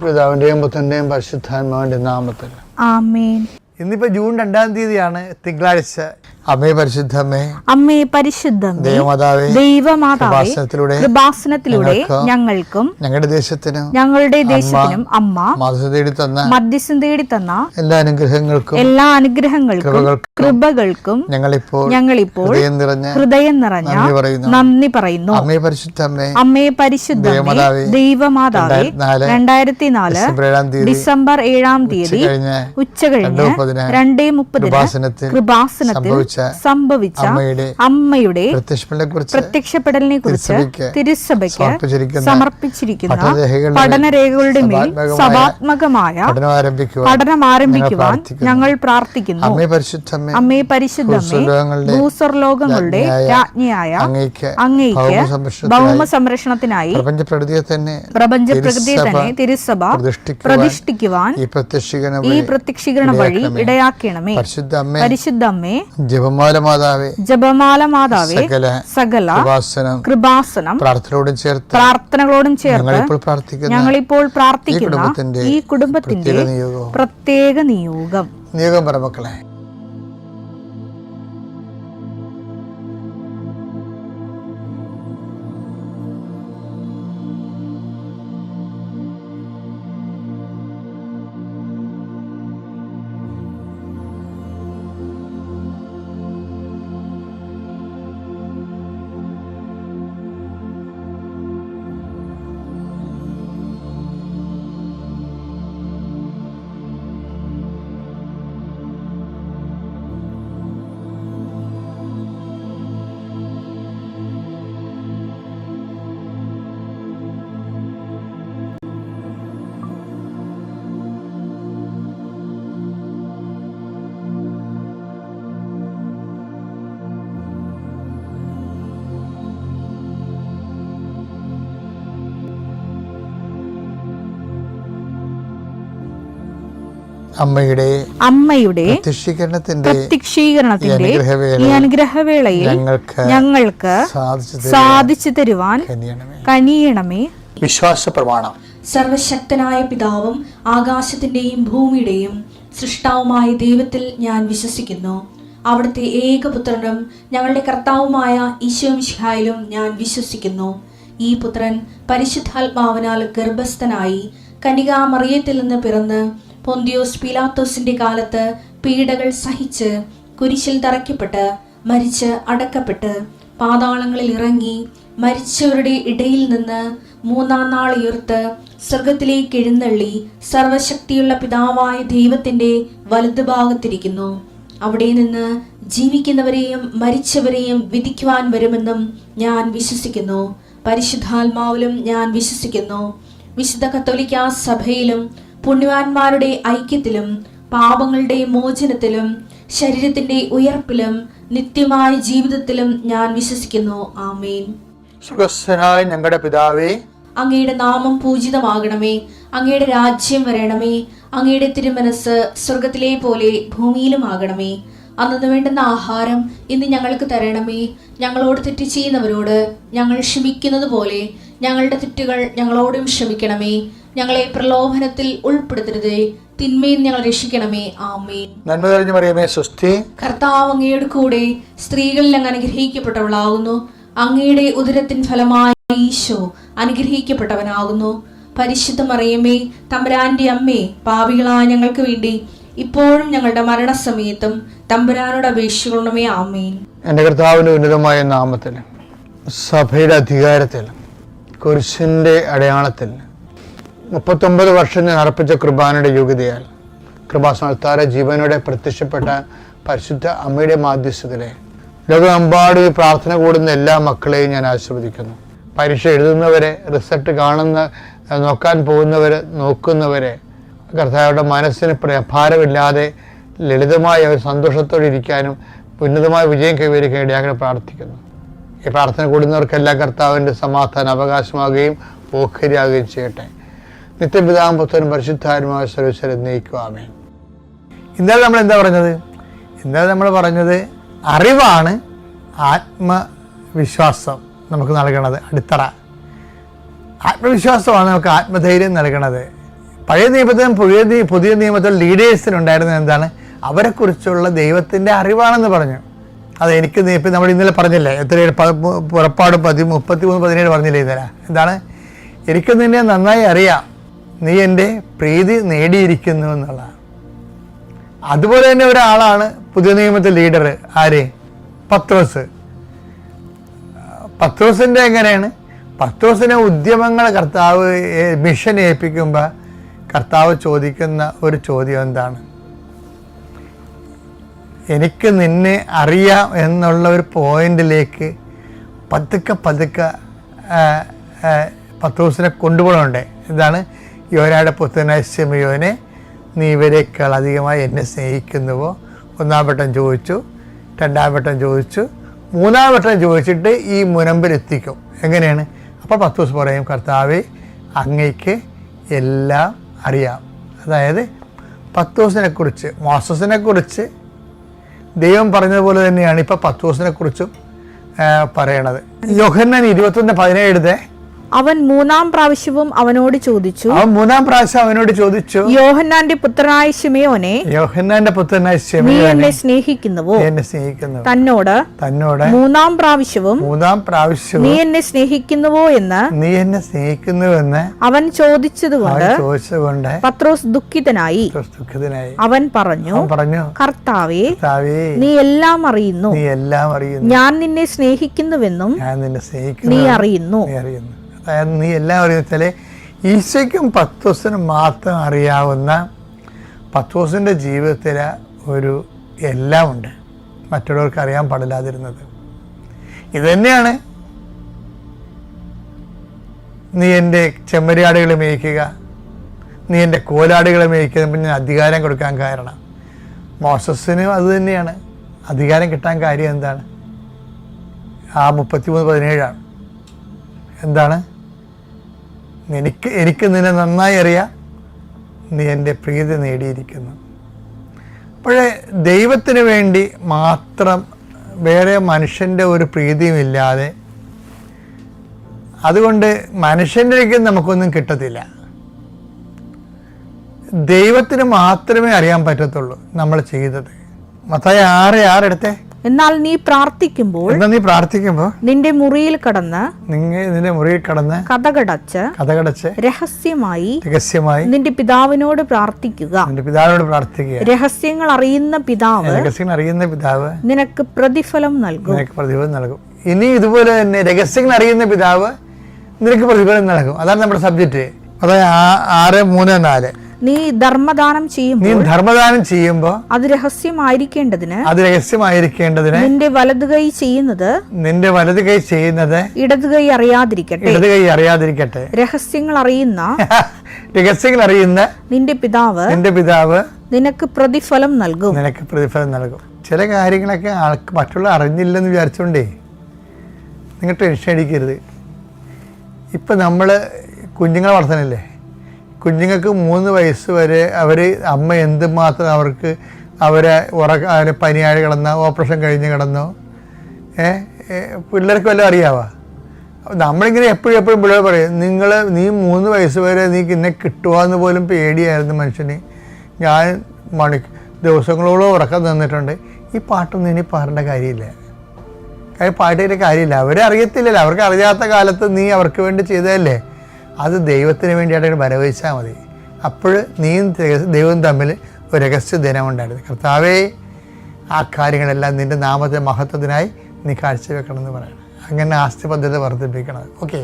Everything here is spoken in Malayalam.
പിതാവിന്റെയും പുത്രന്റെയും പരിശുദ്ധാത്മാവിന്റെ നാമത്തിൽ ആമേൻ. ഇന്നിപ്പോ ജൂൺ 2 തീയതിയാണ്, തിങ്കളാഴ്ച. അമ്മേ പരിശുദ്ധമ്മേ, അമ്മേ പരിശുദ്ധമേ, ദൈവമാതാവേ, കൃപാസനത്തിലൂടെ ഞങ്ങൾക്കും ഞങ്ങളുടെ ദേശത്തിനും അമ്മ മധ്യസ്ഥം തേടി തന്ന എല്ലാ അനുഗ്രഹങ്ങൾക്കും കൃപകൾക്കും ഞങ്ങളിപ്പോൾ ഹൃദയം നിറഞ്ഞ നന്ദി പറയുന്നു. അമ്മേ പരിശുദ്ധമേ, ദൈവമാതാവേ, 2004 ഡിസംബർ 7 തീയതി ഉച്ചകഴിഞ്ഞ് 2:30 കൃപാസനത്തിൽ സംഭവിച്ച അമ്മയുടെ പ്രത്യക്ഷപ്പെടലിനെ കുറിച്ച് തിരുസഭയ്ക്ക് സമർപ്പിച്ചിരിക്കുന്ന പഠനരേഖകളുടെ മേൽ സഭാത്മകമായ പഠനം ആരംഭിക്കുവാൻ ഞങ്ങൾ പ്രാർത്ഥിക്കുന്നു. അമ്മേ പരിശുദ്ധമേ, ഭൂസ്വർലോകങ്ങളുടെ രാജ്ഞിയായ അങ്ങയ്ക്ക് ഭൗമ സംരക്ഷണത്തിനായി പ്രപഞ്ചപ്രകൃതിയെ തന്നെ തിരുസഭ പ്രതിഷ്ഠിക്കുവാൻ ഈ പ്രത്യക്ഷീകരണ വഴി ഇടയാക്കണമേ. പരിശുദ്ധമ്മേ, ജപമാല മാതാവേ, സകല കൃപാസനം പ്രാർത്ഥനകളോടും ചേർത്ത് ഞങ്ങളിപ്പോൾ പ്രാർത്ഥിക്കുന്ന ഈ കുടുംബത്തിന്റെ പ്രത്യേക നിയോഗം പറമക്കളെ. അമ്മയുടെ പ്രത്യക്ഷീകരണത്തിന്റെ ഈ അനുഗ്രഹവേളയിൽ ഞങ്ങൾക്ക് സാധിച്ചു തരുവാൻ കനിയണമേ. വിശ്വാസ പ്രമാണം. സർവശക്തനായ പിതാവും ആകാശത്തിന്റെയും ഭൂമിയുടെയും സൃഷ്ടാവുമായ ദൈവത്തിൽ ഞാൻ വിശ്വസിക്കുന്നു. അവിടുത്തെ ഏകപുത്രനും ഞങ്ങളുടെ കർത്താവുമായ ഈശോമിശിഹായിലും ഞാൻ വിശ്വസിക്കുന്നു. ഈ പുത്രൻ പരിശുദ്ധാത്മാവിനാൽ ഗർഭസ്ഥനായി കന്യകാമറിയത്തിൽ നിന്ന് പിറന്ന് പൊന്തിയോസ് പീലാത്തോസിന്റെ കാലത്ത് പീഡകൾ സഹിച്ച് കുരിശിൽ തറയ്ക്കപ്പെട്ട് മരിച്ച് അടക്കപ്പെട്ട് പാതാളങ്ങളിൽ ഇറങ്ങി മരിച്ചവരുടെ ഇടയിൽ നിന്ന് 3-ാം നാൾ ഉയർത്ത് സ്വർഗത്തിലേക്ക് എഴുന്നള്ളി സർവശക്തിയുള്ള പിതാവായ ദൈവത്തിന്റെ വലതുഭാഗത്തിരിക്കുന്നു. അവിടെ നിന്ന് ജീവിക്കുന്നവരെയും മരിച്ചവരെയും വിധിക്കുവാൻ വരുമെന്നും ഞാൻ വിശ്വസിക്കുന്നു. പരിശുദ്ധാത്മാവിലും ഞാൻ വിശ്വസിക്കുന്നു. വിശുദ്ധ കത്തോലിക്കാ സഭയിലും പുണ്യവാന്മാരുടെ ഐക്യത്തിലും പാപങ്ങളുടെ മോചനത്തിലും ശരീരത്തിന്റെ ഉയർപ്പിലും നിത്യമായ ജീവിതത്തിലും ഞാൻ വിശ്വസിക്കുന്നു. ആമേൻ. സുഖസ്ഥനായ ഞങ്ങളുടെ പിതാവേ, അങ്ങയുടെ നാമം പൂജിതമാകണമേ. അങ്ങയുടെ രാജ്യം വരണമേ. അങ്ങയുടെ തിരുമനസ് സ്വർഗത്തിലെ പോലെ ഭൂമിയിലും ആകണമേ. അന്നു വേണ്ടുന്ന ആഹാരം ഇന്ന് ഞങ്ങൾക്ക് തരണമേ. ഞങ്ങളോട് തെറ്റ് ചെയ്യുന്നവരോട് ഞങ്ങൾ ക്ഷമിക്കുന്നത് പോലെ ഞങ്ങളുടെ തെറ്റുകൾ ഞങ്ങളോടും ക്ഷമിക്കണമേ. ഞങ്ങളെ പ്രലോഭനത്തിൽ ഉൾപ്പെടുത്തരുതേ, തിന്മയിൽ ഞങ്ങൾ രക്ഷിക്കണമേ. ആമേൻ. നന്മ നിറഞ്ഞ മറിയമേ, സ്വസ്തി. കർത്താവ് അങ്ങയുടെ കൂടെ സ്ത്രീകളിൽ അങ്ങ് അനുഗ്രഹിക്കപ്പെട്ടവളാകുന്നു. അങ്ങയുടെ ഉദരത്തിൻ ഫലമായ ഈശോ അനുഗ്രഹിക്കപ്പെട്ടവനാകുന്നു. പരിശുദ്ധ മറിയമേ, തമ്പുരാന്റെ അമ്മേ, പാപികളായ ഞങ്ങൾക്ക് വേണ്ടി ഇപ്പോഴും ഞങ്ങളുടെ മരണസമയത്തും തമ്പുരാനോട് അപേക്ഷിക്കണമേ. ആമേൻ. എൻ്റെ കർത്താവിന്റെ ഉന്നതമായ നാമത്തിൽ, സഭയുടെ അധികാരത്തിൽ, കുരിശിന്റെ അടയാളത്തിൽ 39 വർഷം ഞാൻ അർപ്പിച്ച കൃപാനയുടെ യോഗ്യതയാൽ കൃപാസനത്താര ജീവനോടെ പ്രത്യക്ഷപ്പെട്ട പരിശുദ്ധ അമ്മയുടെ മാധ്യസ്ഥത്തിലെ ലോകമെമ്പാടും പ്രാർത്ഥന കൂടുന്ന എല്ലാ മക്കളെയും ഞാൻ ആശീർവദിക്കുന്നു. പരീക്ഷ എഴുതുന്നവരെ, റിസൾട്ട് നോക്കാൻ പോകുന്നവരെ, നോക്കുന്നവരെ കർത്താവരുടെ മനസ്സിന് ഭാരമില്ലാതെ ലളിതമായ ഒരു സന്തോഷത്തോടെ ഇരിക്കാനും ഉന്നതമായ വിജയം കൈവരിക്കാൻ ഇടയാക്കാൻ പ്രാർത്ഥിക്കുന്നു. ഈ പ്രാർത്ഥന കൂടുന്നവർക്കെല്ലാം കർത്താവിൻ്റെ സമാധാനം അവകാശമാകുകയും ഓഹരിയാകുകയും ചെയ്യട്ടെ. നിത്യപിതാവും പുത്രനും പരിശുദ്ധാത്മാവുമായ സർവ്വീശ്വരൻ എന്നേക്കും. ആമേൻ. ഇന്നലെ നമ്മൾ പറഞ്ഞത് അറിവാണ് ആത്മവിശ്വാസം നമുക്ക് നൽകണത്. അടിത്തറ ആത്മവിശ്വാസമാണ് നമുക്ക് ആത്മധൈര്യം നൽകണത്. പഴയ നിയമത്തിലും പുതിയ നിയമത്തിലും ലീഡേഴ്സിനുണ്ടായിരുന്നത് എന്താണ്? അവരെക്കുറിച്ചുള്ള ദൈവത്തിൻ്റെ അറിവാണെന്ന് പറഞ്ഞു. അത് എനിക്ക് ഇപ്പം നമ്മൾ ഇന്നലെ പറഞ്ഞില്ലേ, എത്രയേഴ് പുറപ്പാട് 33-17 പറഞ്ഞില്ലേ ഇന്നലെ? എന്താണ്? എനിക്ക് നിന്നെ നന്നായി അറിയാം, നീ എൻ്റെ പ്രീതി നേടിയിരിക്കുന്നു എന്നുള്ളതാണ്. അതുപോലെ തന്നെ ഒരാളാണ് പുതിയ നിയമത്തിൽ ലീഡർ. ആര്? പത്രോസ്. പത്രോസിൻ്റെ എങ്ങനെയാണ്? പത്രോസിനെ ഉദ്യമങ്ങൾ കർത്താവ് മിഷൻ ഏൽപ്പിക്കുമ്പോൾ കർത്താവ് ചോദിക്കുന്ന ഒരു ചോദ്യം എന്താണ്? എനിക്ക് നിന്നെ അറിയാം എന്നുള്ള ഒരു പോയിന്റിലേക്ക് പതുക്കെ പത്രോസിനെ കൊണ്ടുപോകണുണ്ട്. എന്താണ്? യോനായുടെ പുത്രനായ ശിമയോനെ, നീ ഇവരെക്കാൾ അധികമായി എന്നെ സ്നേഹിക്കുന്നുവോ? 1-ാം വട്ടം ചോദിച്ചു, 2-ാം വട്ടം ചോദിച്ചു, 3-ാം വട്ടം ചോദിച്ചിട്ട് ഈ മുനമ്പിലെത്തിക്കും. എങ്ങനെയാണ്? അപ്പോൾ പത്രോസ് പറയും, കർത്താവേ, അങ്ങയ്ക്ക് എല്ലാം അറിയാം. അതായത് പത്രോസിനെക്കുറിച്ച്, മോസസിനെക്കുറിച്ച് ദൈവം പറഞ്ഞതുപോലെ തന്നെയാണ് ഇപ്പോൾ പത്രോസിനെക്കുറിച്ചും പറയണത്. യോഹന്നാൻ 21:17 അവൻ 3-ാം പ്രാവശ്യവും അവനോട് ചോദിച്ചു, യോഹന്നാന്റെ പുത്രനായ ശിമയോനെ, നീ എന്നെ സ്നേഹിക്കുന്നുവോ? തന്നോട് 3-ാം പ്രാവശ്യവും നീ എന്നെ സ്നേഹിക്കുന്നുവോ എന്ന് അവൻ ചോദിച്ചതുകൊണ്ട് പത്രോസ് ദുഃഖിതനായി. അവൻ പറഞ്ഞു, കർത്താവേ, നീ എല്ലാം അറിയുന്നു, ഞാൻ നിന്നെ സ്നേഹിക്കുന്നുവെന്നും നീ അറിയുന്നു. അതായത് നീ എല്ലാം അറിയുന്ന വെച്ചാൽ ഈശോയ്ക്കും പത്രോസിനും മാത്രം അറിയാവുന്ന പത്രോസിൻ്റെ ജീവിതത്തിൽ ഒരു എല്ലാം ഉണ്ട്, മറ്റുള്ളവർക്ക് അറിയാൻ പാടില്ലാതിരുന്നത്. ഇതുതന്നെയാണ് നീ എൻ്റെ ചെമ്മരിയാടുകളെ മേയ്ക്കുക, നീ എൻ്റെ കോലാടുകളെ മേയ്ക്കുക, പിന്നെ അധികാരം കൊടുക്കാൻ കാരണം. മോസസിനും അത് തന്നെയാണ് അധികാരം കിട്ടാൻ കാര്യം. എന്താണ്? ആ 33:17 എന്താണ്? എനിക്ക് നിന്നെ നന്നായി അറിയാം, നീ എൻ്റെ പ്രീതി നേടിയിരിക്കുന്നു. അപ്പോഴേ ദൈവത്തിന് വേണ്ടി മാത്രം വേറെ മനുഷ്യൻ്റെ ഒരു പ്രീതിയുമില്ലാതെ, അതുകൊണ്ട് മനുഷ്യൻ്റെ നമുക്കൊന്നും കിട്ടത്തില്ല. ദൈവത്തിന് മാത്രമേ അറിയാൻ പറ്റത്തുള്ളൂ നമ്മൾ ചെയ്തത്. മത്തായി 6:6 എടുത്തേ. എന്നാൽ നീ പ്രാർത്ഥിക്കുമ്പോൾ നിന്റെ മുറിയിൽ കടന്ന് കതകടച്ച് രഹസ്യമായി നിന്റെ പിതാവിനോട് പ്രാർത്ഥിക്കുക. രഹസ്യങ്ങൾ അറിയുന്ന പിതാവ് നിനക്ക് പ്രതിഫലം നൽകും. ഇനി ഇതുപോലെ തന്നെ രഹസ്യങ്ങൾ അറിയുന്ന പിതാവ് നിനക്ക് പ്രതിഫലം നൽകും. അതാണ് നമ്മുടെ സബ്ജക്റ്റ്. അതായത് 6:3-4 നീ ധർമ്മദാനം ചെയ്യുമ്പോൾ അത് രഹസ്യമായിരിക്കേണ്ടതിന് നിന്റെ വലതു കൈ ചെയ്യുന്നത് ഇടതു കൈ അറിയാതിരിക്കട്ടെ. രഹസ്യങ്ങൾ അറിയുന്ന നിന്റെ പിതാവ് നിനക്ക് പ്രതിഫലം നൽകും. ചില കാര്യങ്ങളൊക്കെ ആൾക്ക് മറ്റുള്ള അറിഞ്ഞില്ലെന്ന് വിചാരിച്ചോണ്ടേ നിങ്ങൾ ടെൻഷൻ അടിക്കരുത്. ഇപ്പം നമ്മൾ കുഞ്ഞുങ്ങളെ വളർത്തണില്ലേ, കുഞ്ഞുങ്ങൾക്ക് 3 വയസ്സ് വരെ അമ്മ എന്തുമാത്രം അവരെ പനിയാഴ് കിടന്നോ, ഓപ്പറേഷൻ കഴിഞ്ഞ് കിടന്നോ, പിള്ളേർക്ക് വല്ലതും അറിയാവാ? നമ്മളിങ്ങനെ എപ്പോഴും പിള്ളേർ പറയും, നീ 3 വയസ്സ് വരെ നീ എന്നെ കിട്ടുവാന്ന് പോലും പേടിയായിരുന്നു മനുഷ്യന്. ഞാൻ ദിവസങ്ങളോളം ഉറക്കം തന്നിട്ടുണ്ട്. ഈ പാട്ടൊന്നും ഇനി പാടേണ്ട കാര്യമില്ല. പാട്ടിൻ്റെ കാര്യമില്ല. അവരറിയത്തില്ലല്ലോ. അവർക്ക് അറിയാത്ത കാലത്ത് നീ അവർക്ക് വേണ്ടി ചെയ്തതല്ലേ. അത് ദൈവത്തിന് വേണ്ടിയായിട്ട് വരവഹിച്ചാൽ മതി. അപ്പോൾ നീയും ദൈവവും തമ്മിൽ ഒരു രഹസ്യ ദിനമുണ്ടായിരുന്നു. കർത്താവേ, ആ കാര്യങ്ങളെല്ലാം നിൻ്റെ നാമത്തെ മഹത്വത്തിനായി നീ കാഴ്ചവെക്കണമെന്ന് പറയണം. അങ്ങനെ ആസ്തി പദ്ധതി വർദ്ധിപ്പിക്കണം. ഓക്കെ.